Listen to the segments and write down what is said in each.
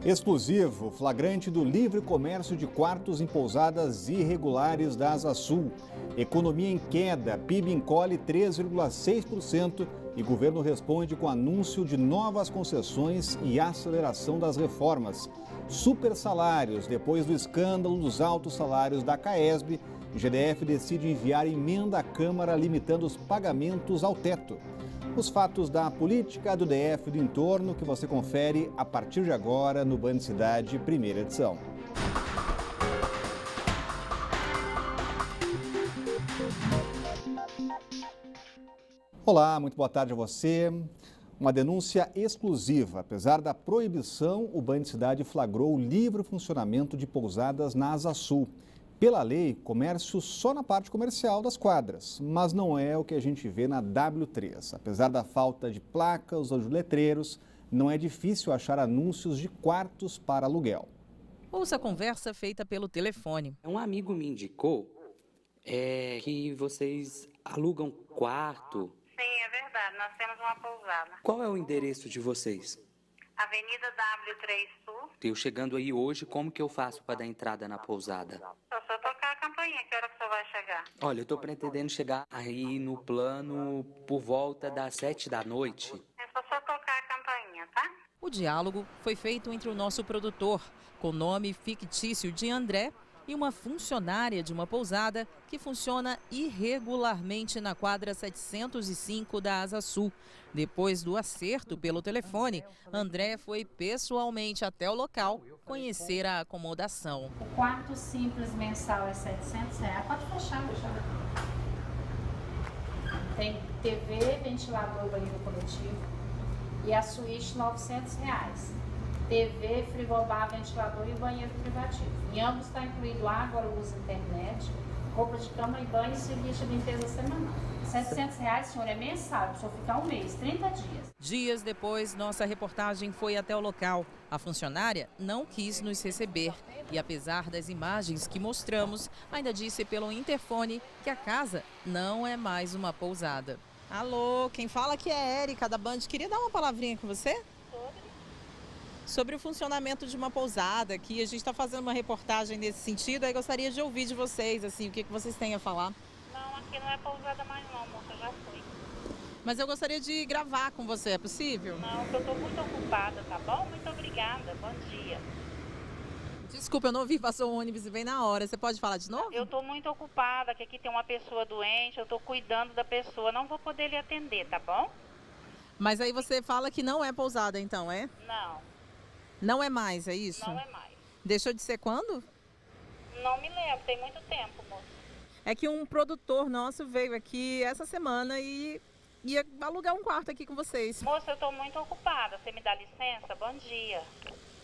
Exclusivo, flagrante do livre comércio de quartos em pousadas irregulares da Asa Sul. Economia em queda, PIB encolhe 3,6% e governo responde com anúncio de novas concessões e aceleração das reformas. Super salários, depois do escândalo dos altos salários da CAESB, o GDF decide enviar emenda à Câmara limitando os pagamentos ao teto. Os fatos da política do DF e do entorno que você confere a partir de agora no Band Cidade, primeira edição. Olá, muito boa tarde a você. Uma denúncia exclusiva. Apesar da proibição, o Band Cidade flagrou o livre funcionamento de pousadas na Asa Sul. Pela lei, comércio só na parte comercial das quadras, mas não é o que a gente vê na W3. Apesar da falta de placas ou de letreiros, não é difícil achar anúncios de quartos para aluguel. Ouça a conversa feita pelo telefone. Um amigo me indicou que vocês alugam quarto. Sim, é verdade. Nós temos uma pousada. Qual é o endereço de vocês? Avenida W3 Sul. Eu chegando aí hoje, como que eu faço para dar entrada na pousada? Só tocar a campainha, que hora que o senhor vai chegar? Olha, eu tô pretendendo chegar aí no plano por volta das 7 da noite. É só tocar a campainha, tá? O diálogo foi feito entre o nosso produtor, com nome fictício de André, e uma funcionária de uma pousada que funciona irregularmente na quadra 705 da Asa Sul. Depois do acerto pelo telefone, André foi pessoalmente até o local conhecer a acomodação. O quarto simples mensal é R$700. Pode fechar. Tem TV, ventilador, banheiro coletivo e a suíte R$900. TV, frigobar, ventilador e banheiro privativo. Em ambos está incluído água, luz, internet, roupa de cama e banho e serviço de limpeza semanal. R$700, senhor, é mensal, só ficar um mês, 30 dias. Dias depois, nossa reportagem foi até o local. A funcionária não quis nos receber e, apesar das imagens que mostramos, ainda disse pelo interfone que a casa não é mais uma pousada. Alô, quem fala aqui é a Érica da Band. Queria dar uma palavrinha com você? Sobre o funcionamento de uma pousada aqui. A gente está fazendo uma reportagem nesse sentido, aí gostaria de ouvir de vocês, assim, o que vocês têm a falar. Não, aqui não é pousada mais não, moça, já fui. Mas eu gostaria de gravar com você, é possível? Não, eu estou muito ocupada, tá bom? Muito obrigada, bom dia. Desculpa, eu não ouvi, passou um ônibus e veio na hora. Você pode falar de novo? Eu estou muito ocupada, que aqui tem uma pessoa doente, eu estou cuidando da pessoa, não vou poder lhe atender, tá bom? Mas aí você fala que não é pousada, então, é? Não. Não é mais, é isso? Não é mais. Deixou de ser quando? Não me lembro, tem muito tempo, moça. É que um produtor nosso veio aqui essa semana e ia alugar um quarto aqui com vocês. Moça, eu estou muito ocupada, você me dá licença? Bom dia.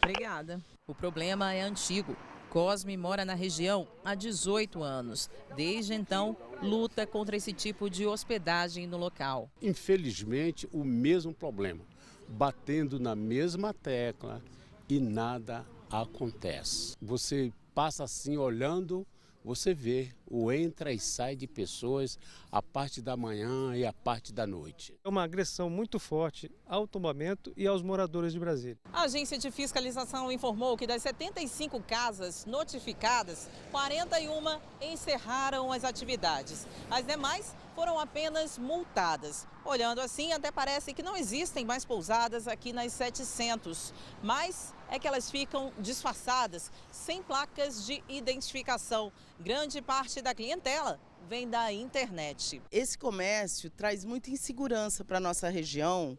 Obrigada. O problema é antigo. Cosme mora na região há 18 anos. Desde então, luta contra esse tipo de hospedagem no local. Infelizmente, o mesmo problema, batendo na mesma tecla e nada acontece. Você passa assim olhando, você vê o entra e sai de pessoas a parte da manhã e a parte da noite. É uma agressão muito forte ao tombamento e aos moradores de Brasília. A Agência de Fiscalização informou que das 75 casas notificadas, 41 encerraram as atividades. As demais foram apenas multadas. Olhando assim, até parece que não existem mais pousadas aqui nas 700, mas é que elas ficam disfarçadas, sem placas de identificação. Grande parte da clientela vem da internet. Esse comércio traz muita insegurança para a nossa região,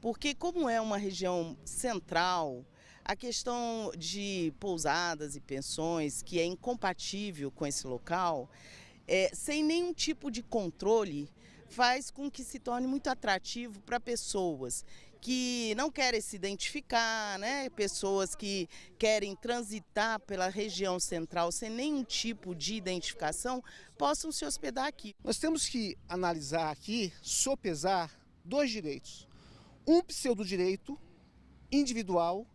porque como é uma região central, a questão de pousadas e pensões, que é incompatível com esse local, sem nenhum tipo de controle, faz com que se torne muito atrativo para pessoas que não querem se identificar, né? Pessoas que querem transitar pela região central sem nenhum tipo de identificação, possam se hospedar aqui. Nós temos que analisar aqui, sopesar dois direitos. Um pseudo-direito individual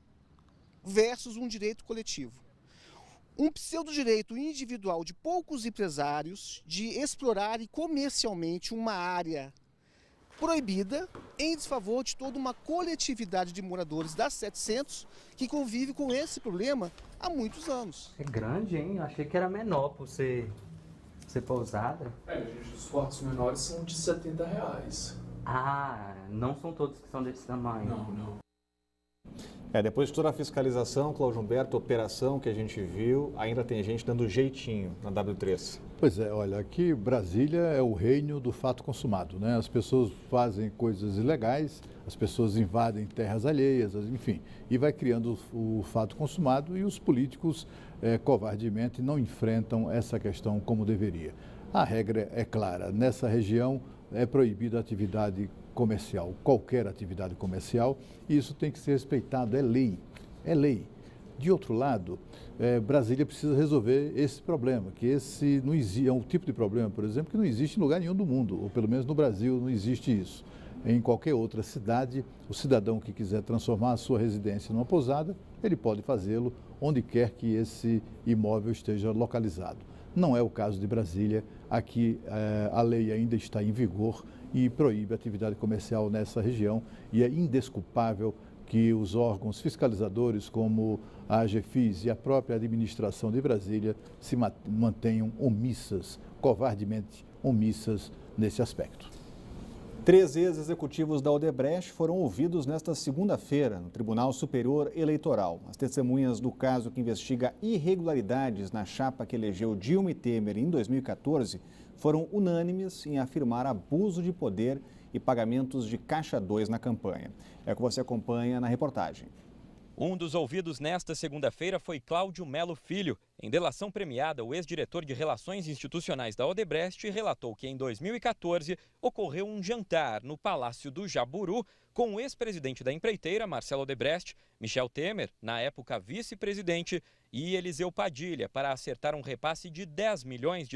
versus um direito coletivo. Um pseudo-direito individual de poucos empresários de explorarem comercialmente uma área proibida em desfavor de toda uma coletividade de moradores das 700 que convive com esse problema há muitos anos. É grande, hein? Achei que era menor por ser pousada. Gente, os quartos menores são de R$70. Ah, não são todos que são desse tamanho. Não. Depois de toda a fiscalização, Cláudio Humberto, operação que a gente viu, ainda tem gente dando jeitinho na W3. Pois é, olha, aqui Brasília é o reino do fato consumado, né? As pessoas fazem coisas ilegais, as pessoas invadem terras alheias, enfim, e vai criando o fato consumado e os políticos covardemente não enfrentam essa questão como deveria. A regra é clara, nessa região é proibida a atividade comercial, qualquer atividade comercial, e isso tem que ser respeitado, é lei, é lei. De outro lado, Brasília precisa resolver esse problema, que esse não existe, é um tipo de problema, por exemplo, que não existe em lugar nenhum do mundo, ou pelo menos no Brasil não existe isso. Em qualquer outra cidade, o cidadão que quiser transformar a sua residência numa pousada, ele pode fazê-lo onde quer que esse imóvel esteja localizado. Não é o caso de Brasília, aqui a lei ainda está em vigor e proíbe a atividade comercial nessa região e é indesculpável que os órgãos fiscalizadores como a AGFIS e a própria administração de Brasília se mantenham omissas, covardemente omissas nesse aspecto. 3 ex-executivos da Odebrecht foram ouvidos nesta segunda-feira no Tribunal Superior Eleitoral. As testemunhas do caso que investiga irregularidades na chapa que elegeu Dilma e Temer em 2014 foram unânimes em afirmar abuso de poder e pagamentos de caixa 2 na campanha. É o que você acompanha na reportagem. Um dos ouvidos nesta segunda-feira foi Cláudio Melo Filho. Em delação premiada, o ex-diretor de Relações Institucionais da Odebrecht relatou que em 2014 ocorreu um jantar no Palácio do Jaburu com o ex-presidente da empreiteira, Marcelo Odebrecht, Michel Temer, na época vice-presidente, e Eliseu Padilha, para acertar um repasse de R$10 milhões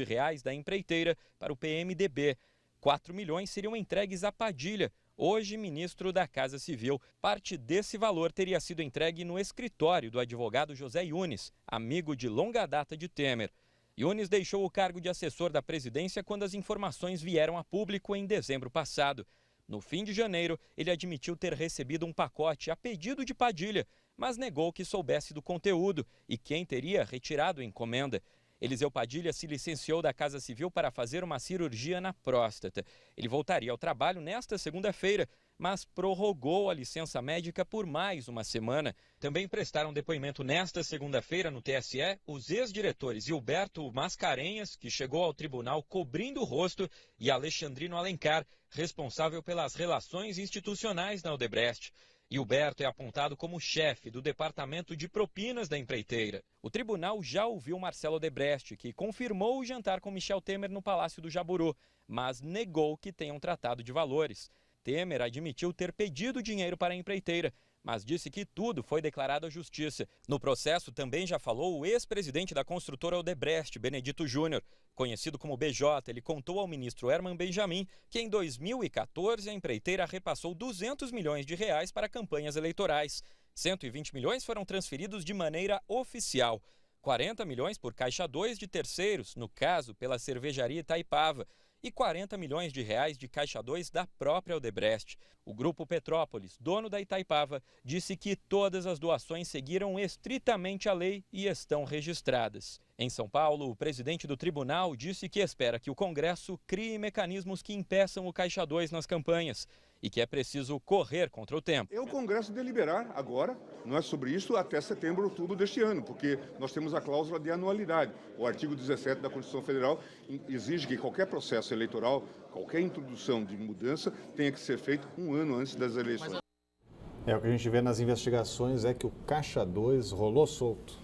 da empreiteira para o PMDB. 4 milhões seriam entregues a Padilha, hoje ministro da Casa Civil. Parte desse valor teria sido entregue no escritório do advogado José Yunes, amigo de longa data de Temer. Yunes deixou o cargo de assessor da presidência quando as informações vieram a público em dezembro passado. No fim de janeiro, ele admitiu ter recebido um pacote a pedido de Padilha, mas negou que soubesse do conteúdo e quem teria retirado a encomenda. Eliseu Padilha se licenciou da Casa Civil para fazer uma cirurgia na próstata. Ele voltaria ao trabalho nesta segunda-feira, mas prorrogou a licença médica por mais uma semana. Também prestaram depoimento nesta segunda-feira no TSE os ex-diretores Gilberto Mascarenhas, que chegou ao tribunal cobrindo o rosto, e Alexandrino Alencar, responsável pelas relações institucionais na Odebrecht. Gilberto é apontado como chefe do departamento de propinas da empreiteira. O tribunal já ouviu Marcelo Odebrecht, que confirmou o jantar com Michel Temer no Palácio do Jaburu, mas negou que tenham tratado de valores. Temer admitiu ter pedido dinheiro para a empreiteira, mas disse que tudo foi declarado à justiça. No processo também já falou o ex-presidente da construtora Odebrecht, Benedito Júnior. Conhecido como BJ, ele contou ao ministro Herman Benjamin que em 2014 a empreiteira repassou R$200 milhões para campanhas eleitorais. 120 milhões foram transferidos de maneira oficial. 40 milhões por caixa 2 de terceiros, no caso pela cervejaria Itaipava, e 40 milhões de reais de caixa 2 da própria Odebrecht. O Grupo Petrópolis, dono da Itaipava, disse que todas as doações seguiram estritamente a lei e estão registradas. Em São Paulo, o presidente do tribunal disse que espera que o Congresso crie mecanismos que impeçam o caixa 2 nas campanhas e que é preciso correr contra o tempo. É o Congresso deliberar agora, não é sobre isso, até setembro, outubro deste ano, porque nós temos a cláusula de anualidade. O artigo 17 da Constituição Federal exige que qualquer processo eleitoral, qualquer introdução de mudança, tenha que ser feito um ano antes das eleições. O que a gente vê nas investigações é que o caixa 2 rolou solto.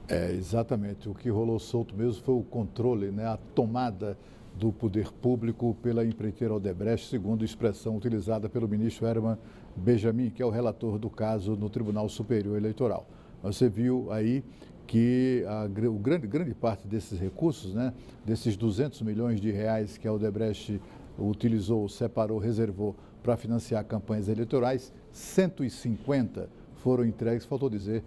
Exatamente. O que rolou solto mesmo foi o controle, né, a tomada do poder público pela empreiteira Odebrecht, segundo a expressão utilizada pelo ministro Herman Benjamin, que é o relator do caso no Tribunal Superior Eleitoral. Você viu aí que grande parte desses recursos, né, desses 200 milhões de reais que a Odebrecht utilizou, separou, reservou para financiar campanhas eleitorais, 150 foram entregues, faltou dizer,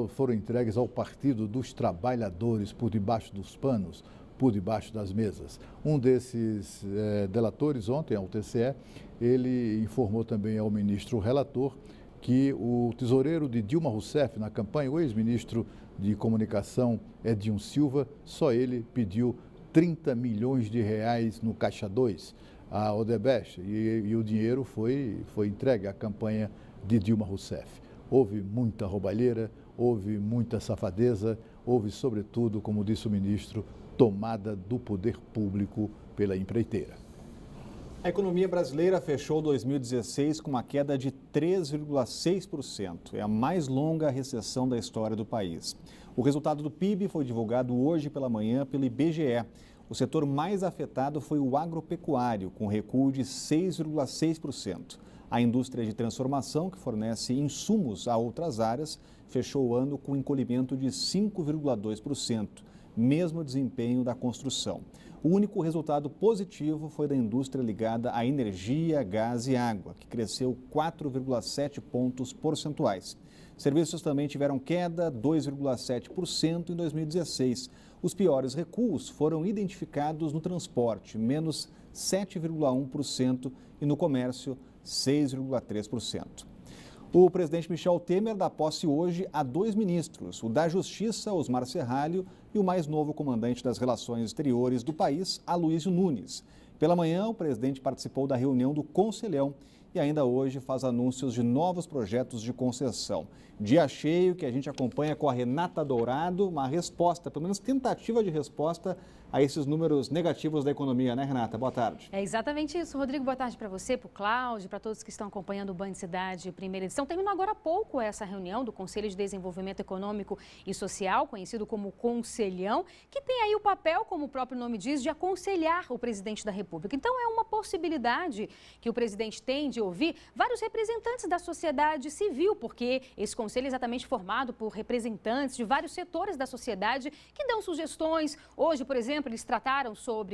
foram entregues ao Partido dos Trabalhadores por debaixo dos panos, por debaixo das mesas. Um desses delatores ontem, ao TCE, ele informou também ao ministro relator que o tesoureiro de Dilma Rousseff na campanha, o ex-ministro de Comunicação Edinho Silva, só ele pediu 30 milhões de reais no Caixa 2 à Odebrecht e o dinheiro foi entregue à campanha de Dilma Rousseff. Houve muita roubalheira, houve muita safadeza, houve, sobretudo, como disse o ministro, tomada do poder público pela empreiteira. A economia brasileira fechou 2016 com uma queda de 3,6%. É a mais longa recessão da história do país. O resultado do PIB foi divulgado hoje pela manhã pelo IBGE. O setor mais afetado foi o agropecuário, com recuo de 6,6%. A indústria de transformação, que fornece insumos a outras áreas, fechou o ano com encolhimento de 5,2%, mesmo desempenho da construção. O único resultado positivo foi da indústria ligada à energia, gás e água, que cresceu 4,7 pontos percentuais. Serviços também tiveram queda 2,7% em 2016. Os piores recuos foram identificados no transporte, menos 7,1%, e no comércio, 6,3%. O presidente Michel Temer dá posse hoje a 2 ministros, o da Justiça, Osmar Serralho, e o mais novo comandante das Relações Exteriores do país, Aloysio Nunes. Pela manhã, o presidente participou da reunião do Conselhão e ainda hoje faz anúncios de novos projetos de concessão. Dia cheio que a gente acompanha com a Renata Dourado, uma resposta, pelo menos tentativa de resposta a esses números negativos da economia, né, Renata? Boa tarde. É exatamente isso, Rodrigo. Boa tarde para você, para o Cláudio, para todos que estão acompanhando o Band Cidade, primeira edição. Terminou agora há pouco essa reunião do Conselho de Desenvolvimento Econômico e Social, conhecido como Conselhão, que tem aí o papel, como o próprio nome diz, de aconselhar o presidente da República. Então, é uma possibilidade que o presidente tem de ouvir vários representantes da sociedade civil, porque esse conselho é exatamente formado por representantes de vários setores da sociedade que dão sugestões. Hoje, por exemplo, eles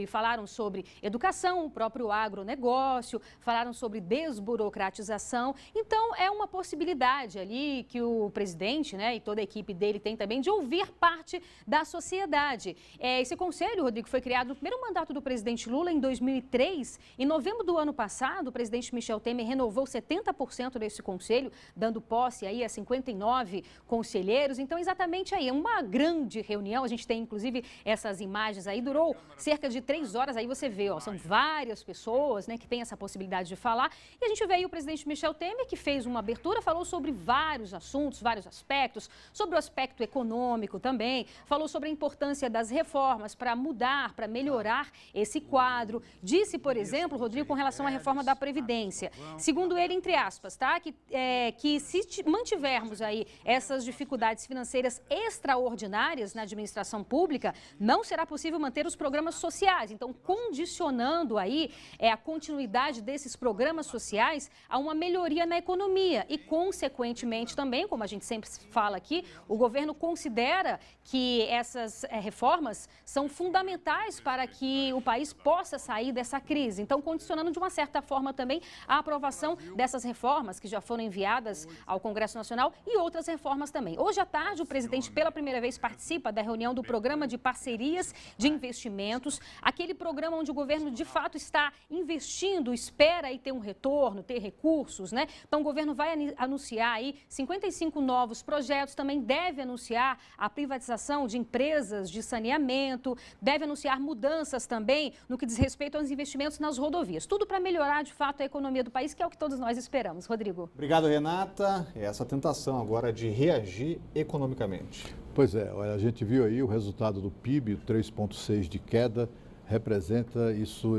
falaram sobre educação, o próprio agronegócio, falaram sobre desburocratização. Então, é uma possibilidade ali que o presidente, né, e toda a equipe dele tem também de ouvir parte da sociedade. Esse conselho, Rodrigo, foi criado no primeiro mandato do presidente Lula em 2003. Em novembro do ano passado, o presidente Michel Temer renovou 70% desse conselho, dando posse aí a 59 conselheiros. Então, exatamente aí, é uma grande reunião. A gente tem, inclusive, essas imagens aí, durou cerca de 3 horas, aí você vê, ó, são várias pessoas, né, que têm essa possibilidade de falar. E a gente vê aí o presidente Michel Temer, que fez uma abertura, falou sobre vários assuntos, vários aspectos, sobre o aspecto econômico também, falou sobre a importância das reformas para mudar, para melhorar esse quadro. Disse, por exemplo, Rodrigo, com relação à reforma da Previdência, segundo ele, entre aspas, tá, que se mantivermos aí essas dificuldades financeiras extraordinárias na administração pública, não será possível manter os programas sociais. Então, condicionando aí a continuidade desses programas sociais a uma melhoria na economia e, consequentemente, também, como a gente sempre fala aqui, o governo considera que essas reformas são fundamentais para que o país possa sair dessa crise. Então, condicionando de uma certa forma também a aprovação dessas reformas que já foram enviadas ao Congresso Nacional e outras reformas também. Hoje à tarde, o presidente pela primeira vez participa da reunião do Programa de Parcerias de Investimentos, aquele programa onde o governo de fato está investindo, espera aí ter um retorno, ter recursos, né? Então o governo vai anunciar aí 55 novos projetos, também deve anunciar a privatização de empresas de saneamento, deve anunciar mudanças também no que diz respeito aos investimentos nas rodovias. Tudo para melhorar de fato a economia do país, que é o que todos nós esperamos. Rodrigo. Obrigado, Renata. Essa tentação agora de reagir economicamente. Pois é, olha, a gente viu aí o resultado do PIB, 3,6% de queda, representa isso,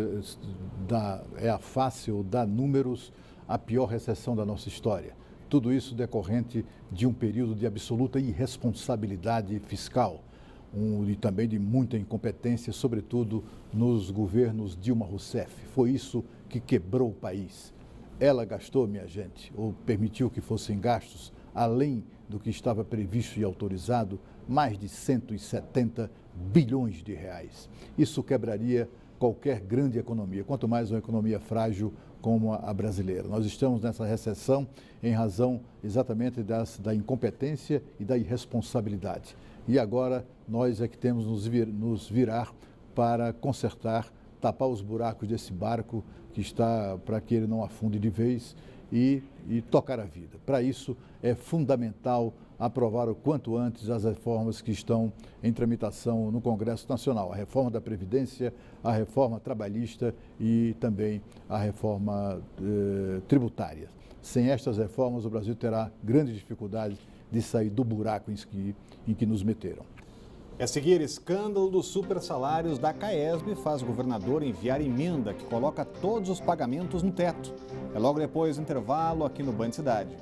é a face ou dá números, a pior recessão da nossa história. Tudo isso decorrente de um período de absoluta irresponsabilidade fiscal e também de muita incompetência, sobretudo nos governos Dilma Rousseff. Foi isso que quebrou o país. Ela gastou, minha gente, ou permitiu que fossem gastos, além do que estava previsto e autorizado, mais de 170 bilhões de reais. Isso quebraria qualquer grande economia, quanto mais uma economia frágil como a brasileira. Nós estamos nessa recessão em razão exatamente da incompetência e da irresponsabilidade. E agora nós é que temos nos virar para consertar, tapar os buracos desse barco que está para que ele não afunde de vez e tocar a vida. Para isso é fundamental aprovar o quanto antes as reformas que estão em tramitação no Congresso Nacional, a reforma da Previdência, a reforma trabalhista e também a reforma tributária. Sem estas reformas, o Brasil terá grandes dificuldades de sair do buraco em que nos meteram. A seguir, escândalo dos supersalários da CAESB faz o governador enviar emenda que coloca todos os pagamentos no teto. É logo depois do intervalo aqui no Band Cidade.